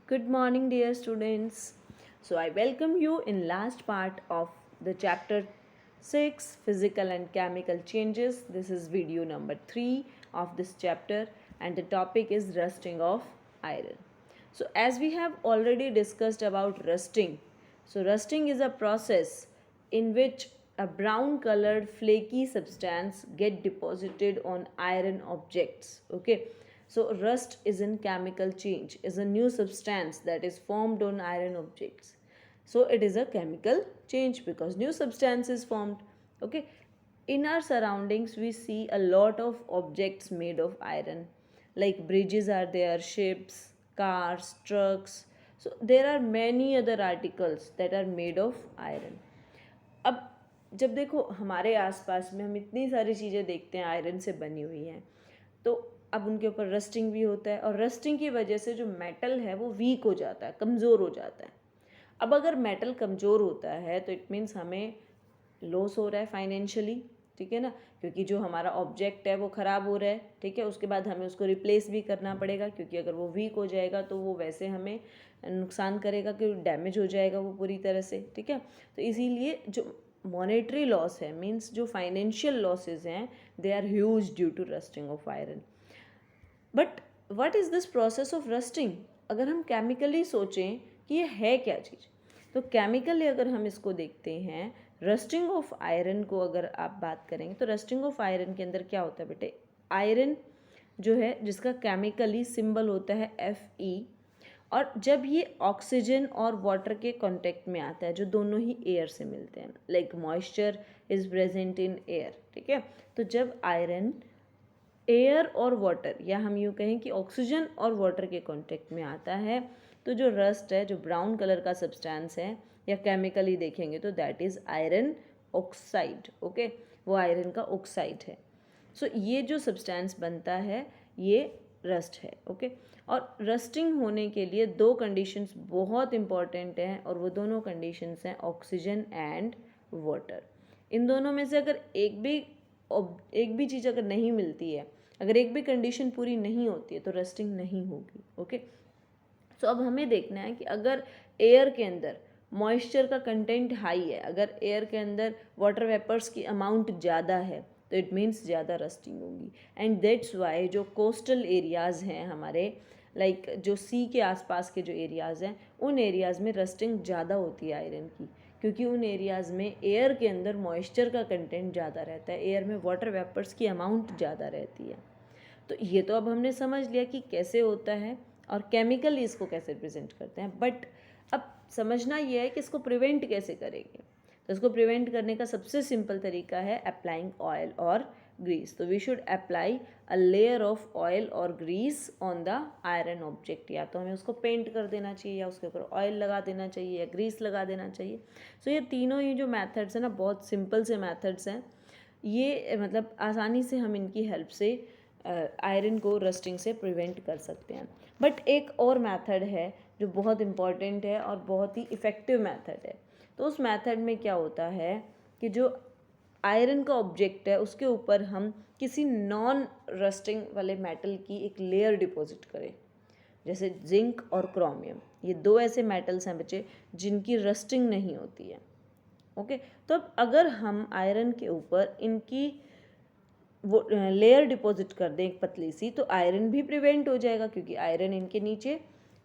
Good morning, dear students. So, I welcome you in last part of the chapter 6 Physical and Chemical Changes. This is video number 3 of this chapter, and the topic is rusting of iron. So, as we have already discussed about rusting, so rusting is a process in which a brown colored flaky substance get deposited on iron objects. Okay, so rust is in chemical change, is a new substance that is formed on iron objects. So it is a chemical change because new substance is formed. Okay, in our surroundings we see a lot of objects made of iron, like bridges are there, ships, cars, trucks. So there are many other articles that are made of iron. अब जब देखो हमारे आसपास में हम इतनी सारी चीज़ें देखते हैं आयरन से बनी हुई हैं, तो अब उनके ऊपर रस्टिंग भी होता है और रस्टिंग की वजह से जो मेटल है वो वीक हो जाता है, कमज़ोर हो जाता है. अब अगर मेटल कमज़ोर होता है तो इट मीन्स हमें लॉस हो रहा है फाइनेंशियली, ठीक है ना, क्योंकि जो हमारा ऑब्जेक्ट है वो ख़राब हो रहा है. ठीक है, उसके बाद हमें उसको रिप्लेस भी करना पड़ेगा, क्योंकि अगर वो वीक हो जाएगा तो वो वैसे हमें नुकसान करेगा, कि डैमेज हो जाएगा वो पूरी तरह से. ठीक है, तो इसीलिए जो मॉनेटरी लॉस है, मीन्स जो फाइनेंशियल लॉसेज हैं, they are huge due to rusting of iron. But what is this process of rusting? अगर हम केमिकली सोचें कि ये है क्या चीज़, तो केमिकली अगर हम इसको देखते हैं, रस्टिंग ऑफ आयरन को अगर आप बात करेंगे तो रस्टिंग ऑफ आयरन के अंदर क्या होता है बेटे? आयरन जो है जिसका केमिकली सिंबल होता है Fe, और जब ये ऑक्सीजन और वाटर के कांटेक्ट में आता है, जो दोनों ही एयर से मिलते हैं, like moisture is present in air. ठीक है, तो जब आयरन एयर और वाटर, या हम यूँ कहें कि ऑक्सीजन और वाटर के कांटेक्ट में आता है, तो जो रस्ट है, जो ब्राउन कलर का सब्सटेंस है, या केमिकली देखेंगे तो that is iron oxide. Okay, वो आयरन का ऑक्साइड है. सो ये जो सब्सटेंस बनता है ये रस्ट है. ओके, और रस्टिंग होने के लिए दो कंडीशंस बहुत इंपॉर्टेंट हैं, और वो दोनों कंडीशंस हैं ऑक्सीजन एंड वाटर. इन दोनों में से अगर एक भी चीज़ अगर नहीं मिलती है, अगर एक भी कंडीशन पूरी नहीं होती है, तो रस्टिंग नहीं होगी. ओके, तो अब हमें देखना है कि अगर एयर के अंदर मॉइस्चर का कंटेंट हाई है, अगर एयर के अंदर वाटर वेपर्स की अमाउंट ज़्यादा है, तो इट मीन्स ज़्यादा रस्टिंग होगी. एंड दैट्स वाई जो कोस्टल एरियाज़ हैं हमारे, लाइक जो सी के आसपास के जो एरियाज़ हैं, उन एरियाज़ में रस्टिंग ज़्यादा होती है आयरन की, क्योंकि उन एरियाज़ में एयर के अंदर मॉइस्चर का कंटेंट ज़्यादा रहता है, एयर में वाटर वेपर्स की अमाउंट ज़्यादा रहती है. तो ये तो अब हमने समझ लिया कि कैसे होता है और केमिकली इसको कैसे रिप्रेजेंट करते हैं. बट अब समझना ये है कि इसको प्रिवेंट कैसे करेंगे. तो इसको प्रिवेंट करने का सबसे सिंपल तरीका है अप्लाइंग ऑयल और ग्रीस. तो we should apply a layer of oil और grease on the iron object. या तो हमें उसको पेंट कर देना चाहिए, या उसके ऊपर ऑयल लगा देना चाहिए, या ग्रीस लगा देना चाहिए. सो ये तीनों ही जो मैथड्स हैं ना, बहुत सिंपल से मैथड्स हैं. ये मतलब आसानी से हम इनकी हेल्प से आयरन को रस्टिंग से प्रिवेंट कर सकते हैं. बट एक और मेथड है जो बहुत इम्पॉर्टेंट है और बहुत ही इफ़ेक्टिव मेथड है. तो उस मेथड में क्या होता है कि जो आयरन का ऑब्जेक्ट है उसके ऊपर हम किसी नॉन रस्टिंग वाले मेटल की एक लेयर डिपॉजिट करें, जैसे जिंक और क्रोमियम. ये दो ऐसे मेटल्स हैं बच्चे जिनकी रस्टिंग नहीं होती है. ओके, तो अब अगर हम आयरन के ऊपर इनकी वो लेयर डिपॉजिट कर दें एक पतली सी, तो आयरन भी प्रिवेंट हो जाएगा, क्योंकि आयरन इनके नीचे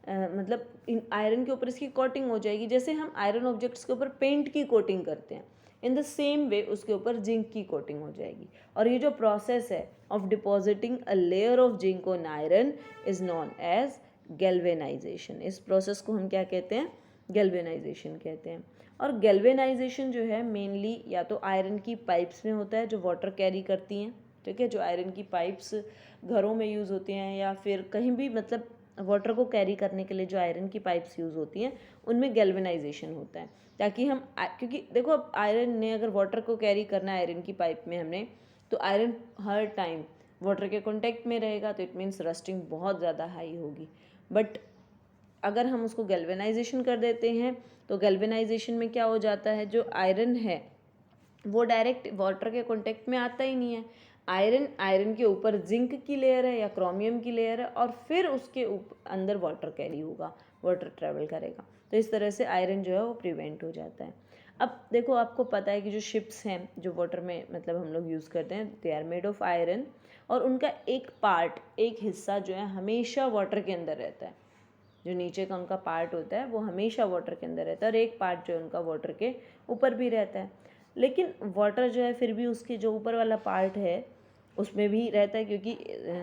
मतलब इन आयरन के ऊपर इसकी कोटिंग हो जाएगी, जैसे हम आयरन ऑब्जेक्ट्स के ऊपर पेंट की कोटिंग करते हैं, इन द सेम वे उसके ऊपर जिंक की कोटिंग हो जाएगी. और ये जो प्रोसेस है of depositing a layer of zinc on iron is known as galvanization. इस प्रोसेस को हम क्या कहते हैं? गैल्वेनाइजेशन कहते हैं. और गैल्वेनाइजेशन जो है मेनली या तो आयरन की पाइप्स में होता है जो वाटर कैरी करती हैं. ठीक है, जो आयरन की पाइप्स घरों में यूज़ होती हैं, या फिर कहीं भी मतलब वाटर को कैरी करने के लिए जो आयरन की पाइप्स यूज़ होती हैं, उनमें गैल्वेनाइजेशन होता है, ताकि हम क्योंकि देखो अब आयरन ने अगर वाटर को कैरी करना है आयरन की पाइप में हमने, तो आयरन हर टाइम वाटर के कॉन्टेक्ट में रहेगा, तो इट मीन्स रस्टिंग बहुत ज़्यादा हाई होगी. बट अगर हम उसको गैल्वेनाइजेशन कर देते हैं, तो गैल्वेनाइजेशन में क्या हो जाता है, जो आयरन है वो डायरेक्ट वाटर के कांटेक्ट में आता ही नहीं है. आयरन के ऊपर जिंक की लेयर है या क्रोमियम की लेयर है, और फिर उसके अंदर वाटर कैरी होगा, वाटर ट्रेवल करेगा। तो इस तरह से आयरन जो है वो प्रिवेंट हो जाता है। अब देखो, आपको पता है कि जो शिप्स हैं जो वाटर में मतलब हम लोग यूज़ करते हैं, they are made of iron, और उनका एक पार्ट, एक हिस्सा जो है हमेशा वाटर के अंदर रहता है। जो नीचे का उनका पार्ट होता है वो हमेशा वाटर के अंदर रहता है, और एक पार्ट जो है उनका वाटर के ऊपर भी रहता है। लेकिन वाटर जो है फिर भी उसके जो ऊपर वाला पार्ट है उसमें भी रहता है, क्योंकि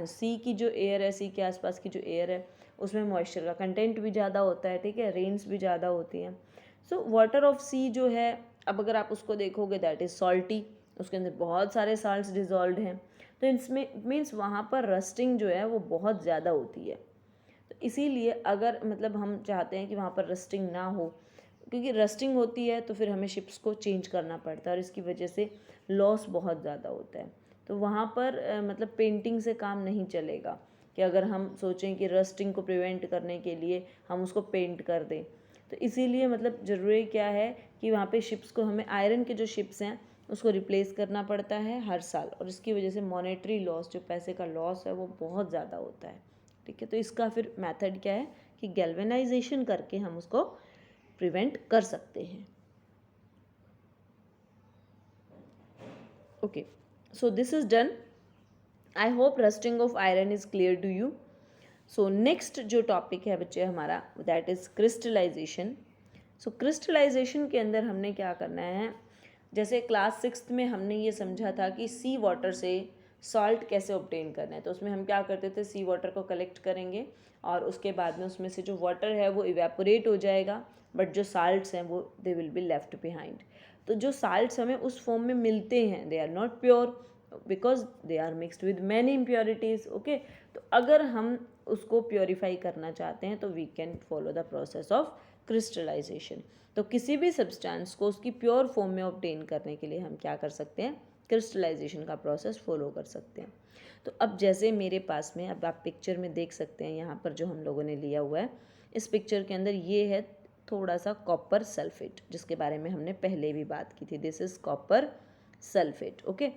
सी की जो एयर है, सी के आसपास की जो एयर है, उसमें मॉइस्चर का कंटेंट भी ज़्यादा होता है, ठीक है, रेन्स भी ज़्यादा होती हैं। सो वाटर ऑफ सी जो है, अब अगर आप उसको देखोगे, दैट इज़ सॉल्टी, उसके अंदर बहुत सारे साल्ट्स डिजॉल्व हैं। तो इसमें मीन्स वहाँ पर रस्टिंग जो है वो बहुत ज़्यादा होती है। तो इसीलिए अगर मतलब हम चाहते हैं कि वहाँ पर रस्टिंग ना हो, क्योंकि रस्टिंग होती है तो फिर हमें शिप्स को चेंज करना पड़ता है, और इसकी वजह से लॉस बहुत ज़्यादा होता है। तो वहाँ पर मतलब पेंटिंग से काम नहीं चलेगा कि अगर हम सोचें कि रस्टिंग को प्रिवेंट करने के लिए हम उसको पेंट कर दें। तो इसीलिए मतलब ज़रूरी क्या है कि वहाँ पे शिप्स को, हमें आयरन के जो शिप्स हैं उसको रिप्लेस करना पड़ता है हर साल, और इसकी वजह से मॉनेटरी लॉस, जो पैसे का लॉस है, वो बहुत ज़्यादा होता है। ठीक है, तो इसका फिर मेथड क्या है कि गैल्वेनाइजेशन करके हम उसको प्रिवेंट कर सकते हैं। Okay, so this is done. I hope rusting of iron is clear to you. So next जो टॉपिक है बच्चे हमारा, that is crystallization. So crystallization के अंदर हमने क्या करना है, जैसे क्लास 6th में हमने ये समझा था कि सी वाटर से सॉल्ट कैसे ऑब्टेन करना है। तो उसमें हम क्या करते थे, सी वाटर को कलेक्ट करेंगे और उसके बाद में उसमें से जो वाटर है वो इवेपोरेट हो जाएगा, बट जो साल्ट्स हैं वो they will be left behind. तो जो साल्ट्स हमें उस फॉर्म में मिलते हैं, they are not pure because they are mixed with many impurities. Okay, तो अगर हम उसको प्योरीफाई करना चाहते हैं तो we can follow the process of crystallization. तो किसी भी सब्सटेंस को उसकी प्योर फॉर्म में ऑब्टेन करने के लिए हम क्या कर सकते हैं, क्रिस्टलाइजेशन का प्रोसेस फॉलो कर सकते हैं। तो अब जैसे मेरे पास में, अब आप पिक्चर में देख सकते हैं यहाँ पर जो हम लोगों ने लिया हुआ है, इस पिक्चर के अंदर ये है थोड़ा सा कॉपर सल्फेट, जिसके बारे में हमने पहले भी बात की थी। This is copper sulphate. Okay,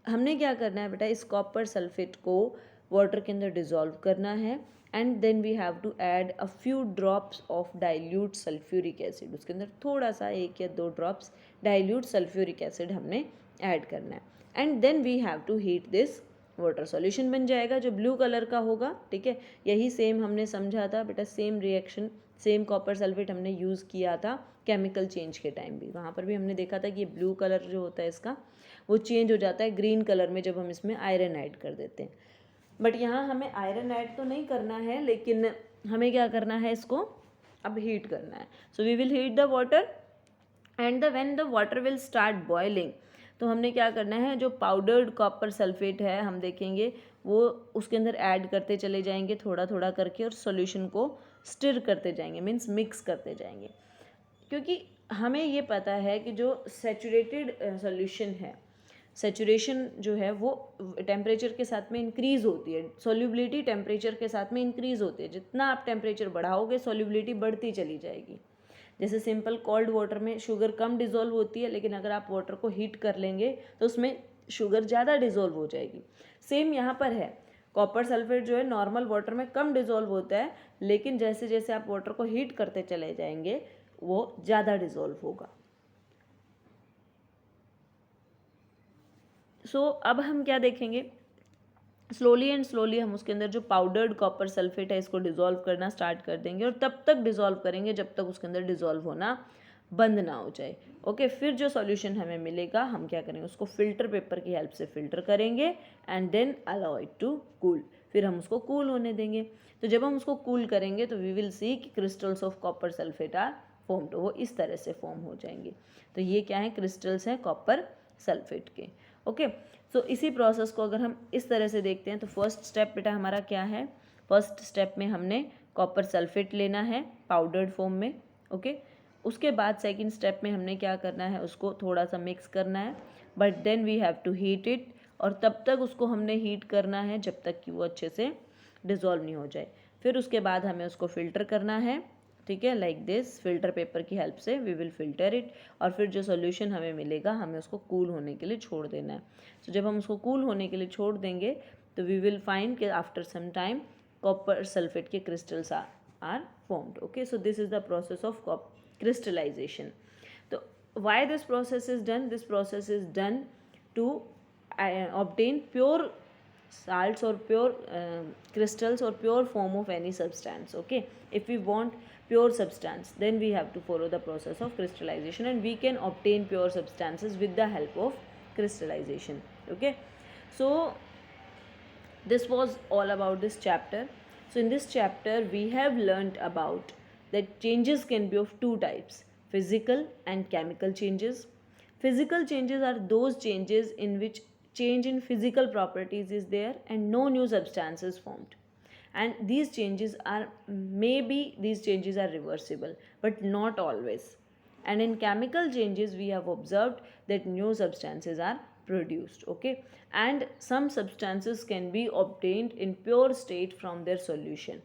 हमने क्या करना है बेटा, इस कॉपर सल्फेट को वाटर के अंदर डिजॉल्व करना है, and then we have to add a few drops of dilute sulphuric acid. उसके अंदर थोड़ा सा 1 या 2 ड्रॉप्स डाइल्यूट सल्फ्यूरिक एसिड हमने ऐड करना है, and then we have to heat this water. Solution बन जाएगा जो ब्लू कलर का होगा। ठीक है, यही सेम हमने समझा था बेटा, same reaction, same copper sulphate हमने यूज़ किया था केमिकल चेंज के टाइम भी। वहाँ पर भी हमने देखा था कि ये ब्लू कलर जो होता है इसका, वो चेंज हो जाता है ग्रीन कलर में जब हम इसमें आयरन ऐड कर देते हैं। बट यहाँ हमें आयरन ऐड तो नहीं करना है, लेकिन हमें क्या करना है, इसको अब हीट करना है। So we will heat the water, and when the water will start boiling, तो हमने क्या करना है, जो पाउडर्ड कॉपर सल्फेट है हम देखेंगे वो उसके अंदर ऐड करते चले जाएंगे थोड़ा थोड़ा करके, और सॉल्यूशन को स्टिर करते जाएंगे, मीन्स मिक्स करते जाएंगे। क्योंकि हमें ये पता है कि जो सैचुरेटेड सॉल्यूशन है, सैचुरेशन जो है वो टेम्परेचर के साथ में इंक्रीज़ होती है, सॉल्युबिलिटी टेम्परेचर के साथ में इंक्रीज़ होती है। जितना आप टेम्परेचर बढ़ाओगे सॉल्युबिलिटी बढ़ती चली जाएगी। जैसे सिंपल कोल्ड वाटर में शुगर कम डिज़ोल्व होती है, लेकिन अगर आप वाटर को हीट कर लेंगे तो उसमें शुगर ज़्यादा डिज़ोल्व हो जाएगी। सेम यहाँ पर है, कॉपर सल्फेट जो है नॉर्मल वाटर में कम डिज़ोल्व होता है, लेकिन जैसे जैसे आप वाटर को हीट करते चले जाएंगे वो ज़्यादा डिज़ोल्व होगा। सो अब हम क्या देखेंगे, स्लोली एंड स्लोली हम उसके अंदर जो पाउडर्ड कॉपर सल्फेट है इसको डिज़ोल्व करना स्टार्ट कर देंगे, और तब तक डिज़ोल्व करेंगे जब तक उसके अंदर डिज़ोल्व होना बंद ना हो जाए। ओके, फिर जो सॉल्यूशन हमें मिलेगा हम क्या करेंगे, उसको फिल्टर पेपर की हेल्प से फिल्टर करेंगे, and then allow it to cool. फिर हम उसको कूल होने देंगे। तो जब हम उसको कूल करेंगे तो वी विल सी कि crystals of copper sulphate are formed, वो इस तरह से फॉर्म हो जाएंगे। तो ये क्या है, क्रिस्टल्स हैं कॉपर सल्फेट के। ओके, सो इसी प्रोसेस को अगर हम इस तरह से देखते हैं तो फर्स्ट स्टेप बेटा हमारा क्या है, फर्स्ट स्टेप में हमने कॉपर सल्फेट लेना है पाउडर्ड फॉर्म में। ओके, उसके बाद सेकंड स्टेप में हमने क्या करना है, उसको थोड़ा सा मिक्स करना है, but then we have to heat it, और तब तक उसको हमने हीट करना है जब तक कि वो अच्छे से डिज़ोल्व नहीं हो जाए। फिर उसके बाद हमें उसको फ़िल्टर करना है ठीक है, लाइक दिस फिल्टर पेपर की हेल्प से वी विल फिल्टर इट, और फिर जो सोल्यूशन हमें मिलेगा हमें उसको कूल होने के लिए छोड़ देना है. सो जब हम उसको कूल होने के लिए छोड़ देंगे तो वी विल फाइंड कि after some time copper sulphate के crystals are formed. Okay, so this is the process of crystallization. So why this process is done? This process is done to obtain pure salts or pure crystals or pure form of any substance. Okay, if we want pure substance, then we have to follow the process of crystallization, and we can obtain pure substances with the help of crystallization. Okay, so this was all about this chapter. So in this chapter we have learnt about that changes can be of two types: physical and chemical changes. Physical changes are those changes in which change in physical properties is there and no new substance is formed, and these changes are, maybe these changes are reversible but not always. And in chemical changes we have observed that new substances are produced. Okay, and some substances can be obtained in pure state from their solution,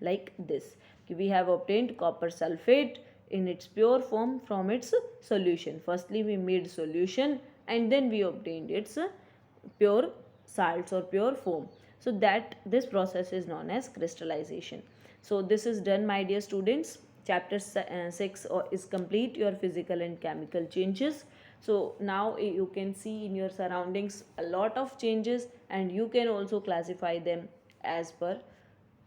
like this. We have obtained copper sulfate in its pure form from its solution. Firstly we made solution and then we obtained its pure salts or pure foam. So that this process is known as crystallization. So this is done, my dear students. Chapter 6 is complete, your physical and chemical changes. So now you can see in your surroundings a lot of changes, and you can also classify them as per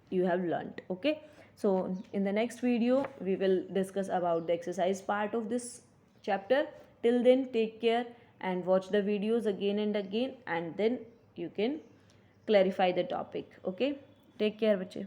you have learnt. Okay, so in the next video we will discuss about the exercise part of this chapter. Till then, take care and watch the videos again and again, and then you can clarify the topic. Okay, take care bache.